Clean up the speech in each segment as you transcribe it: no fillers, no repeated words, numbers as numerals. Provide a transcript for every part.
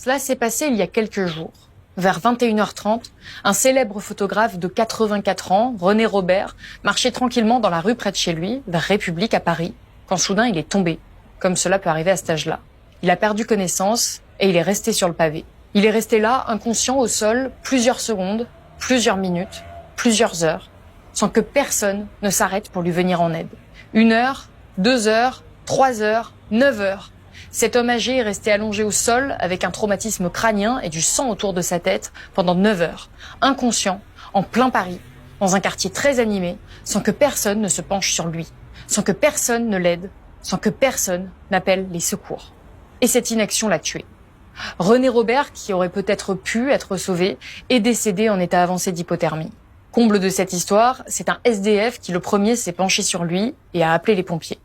Cela s'est passé il y a quelques jours. Vers 21h30, un célèbre photographe de 84 ans, René Robert, marchait tranquillement dans la rue près de chez lui, vers République à Paris, quand soudain il est tombé, comme cela peut arriver à cet âge-là. Il a perdu connaissance et il est resté sur le pavé. Il est resté là, inconscient au sol, plusieurs secondes, plusieurs minutes, plusieurs heures, sans que personne ne s'arrête pour lui venir en aide. 1 heure, 2 heures, 3 heures, 9 heures. Cet homme âgé est resté allongé au sol avec un traumatisme crânien et du sang autour de sa tête pendant 9 heures, inconscient, en plein Paris, dans un quartier très animé, sans que personne ne se penche sur lui, sans que personne ne l'aide, sans que personne n'appelle les secours. Et cette inaction l'a tué. René Robert, qui aurait peut-être pu être sauvé, est décédé en état avancé d'hypothermie. Comble de cette histoire, c'est un SDF qui le premier s'est penché sur lui et a appelé les pompiers.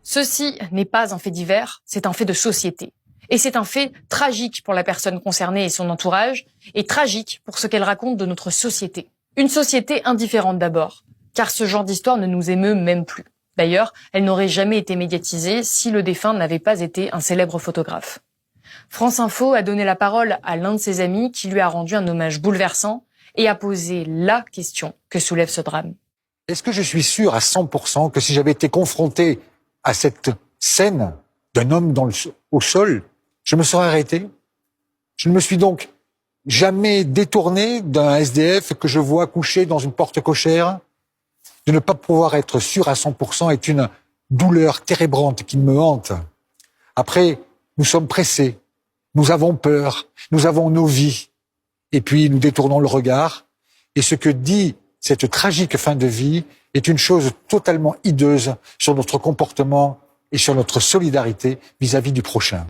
Ceci n'est pas un fait divers, c'est un fait de société. Et c'est un fait tragique pour la personne concernée et son entourage, et tragique pour ce qu'elle raconte de notre société. Une société indifférente d'abord, car ce genre d'histoire ne nous émeut même plus. D'ailleurs, elle n'aurait jamais été médiatisée si le défunt n'avait pas été un célèbre photographe. France Info a donné la parole à l'un de ses amis qui lui a rendu un hommage bouleversant et a posé la question que soulève ce drame. Est-ce que je suis sûr à 100% que si j'avais été confronté à cette scène d'un homme au sol, je me serais arrêté? Je ne me suis donc jamais détourné d'un SDF que je vois couché dans une porte cochère. De ne pas pouvoir être sûr à 100% est une douleur térébrante qui me hante. Après, nous sommes pressés, nous avons peur, nous avons nos vies, et puis nous détournons le regard. Et ce que dit cette tragique fin de vie est une chose totalement hideuse sur notre comportement et sur notre solidarité vis-à-vis du prochain.